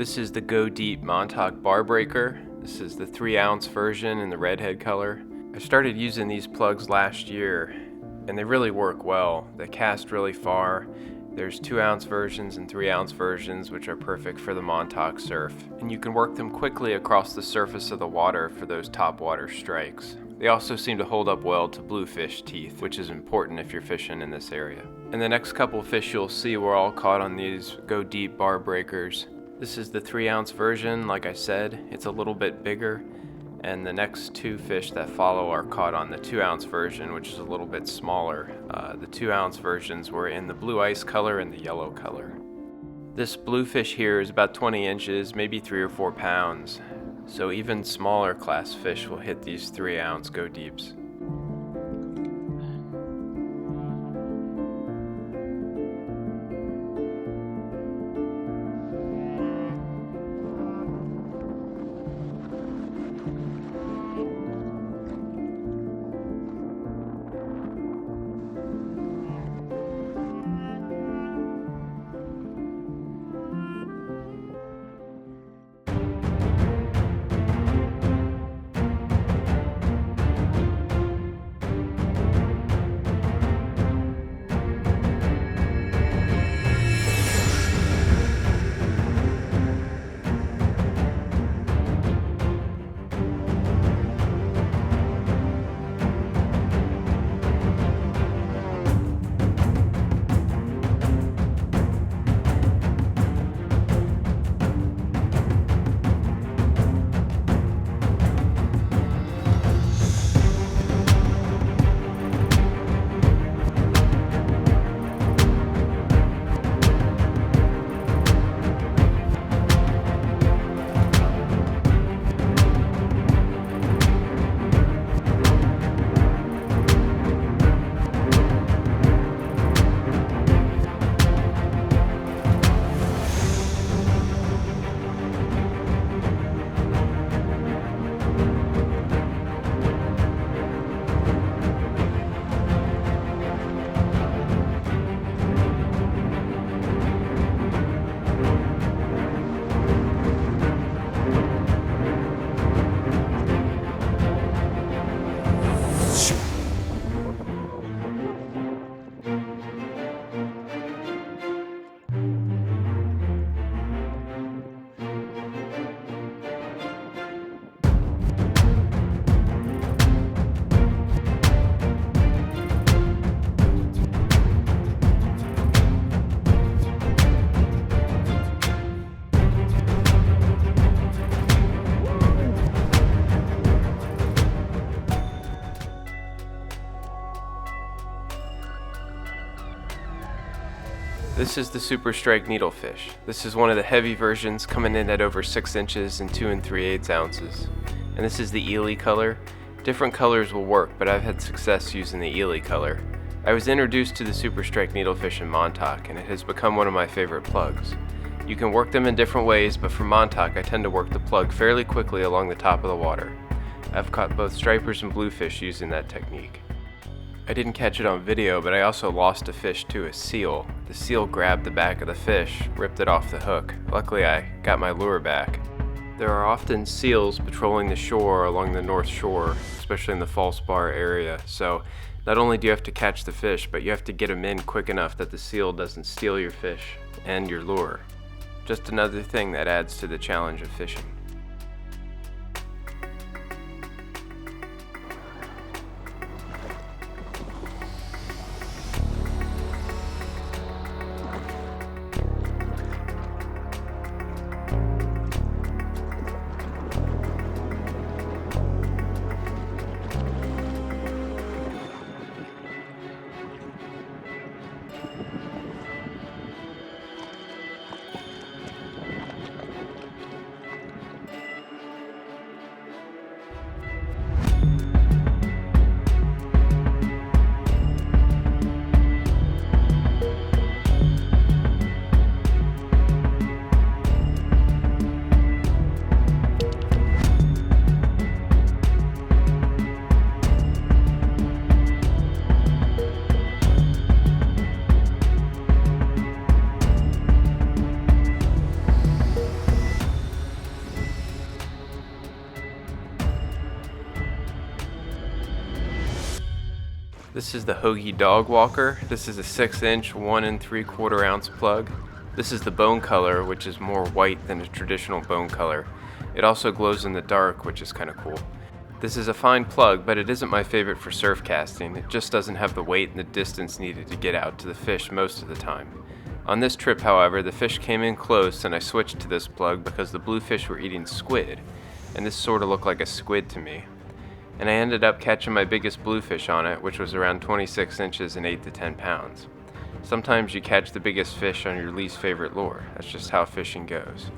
This is the Go Deep Montauk bar breaker. This is the 3-ounce version in the redhead color. I started using these plugs last year and they really work well. They cast really far. There's 2-ounce versions and 3-ounce versions which are perfect for the Montauk surf. And you can work them quickly across the surface of the water for those top water strikes. They also seem to hold up well to bluefish teeth, which is important if you're fishing in this area. And the next couple fish you'll see were all caught on these Go Deep bar breakers. This is the 3-ounce version, like I said. It's a little bit bigger. And the next two fish that follow are caught on the 2-ounce version, which is a little bit smaller. The 2-ounce versions were in the blue ice color and the yellow color. This bluefish here is about 20 inches, maybe 3 or 4 pounds. So even smaller class fish will hit these 3-ounce Go Deeps. This is the Super Strike needlefish. This is one of the heavy versions, coming in at over 6 inches and 2 3/8 ounces. And this is the Ely color. Different colors will work, but I've had success using the Ely color. I was introduced to the Super Strike needlefish in Montauk, and it has become one of my favorite plugs. You can work them in different ways, but for Montauk I tend to work the plug fairly quickly along the top of the water. I've caught both stripers and bluefish using that technique. I didn't catch it on video, but I also lost a fish to a seal. The seal grabbed the back of the fish, ripped it off the hook. Luckily I got my lure back. There are often seals patrolling the shore along the north shore, especially in the false bar area, so not only do you have to catch the fish, but you have to get them in quick enough that the seal doesn't steal your fish and your lure. Just another thing that adds to the challenge of fishing. This is the Hoagie Dog Walker. This is a 6-inch, 1 3/4 ounce plug. This is the bone color, which is more white than a traditional bone color. It also glows in the dark, which is kind of cool. This is a fine plug, but it isn't my favorite for surf casting. It just doesn't have the weight and the distance needed to get out to the fish most of the time. On this trip, however, the fish came in close and I switched to this plug because the bluefish were eating squid, and this sort of looked like a squid to me. And I ended up catching my biggest bluefish on it, which was around 26 inches and 8 to 10 pounds. Sometimes you catch the biggest fish on your least favorite lure. That's just how fishing goes.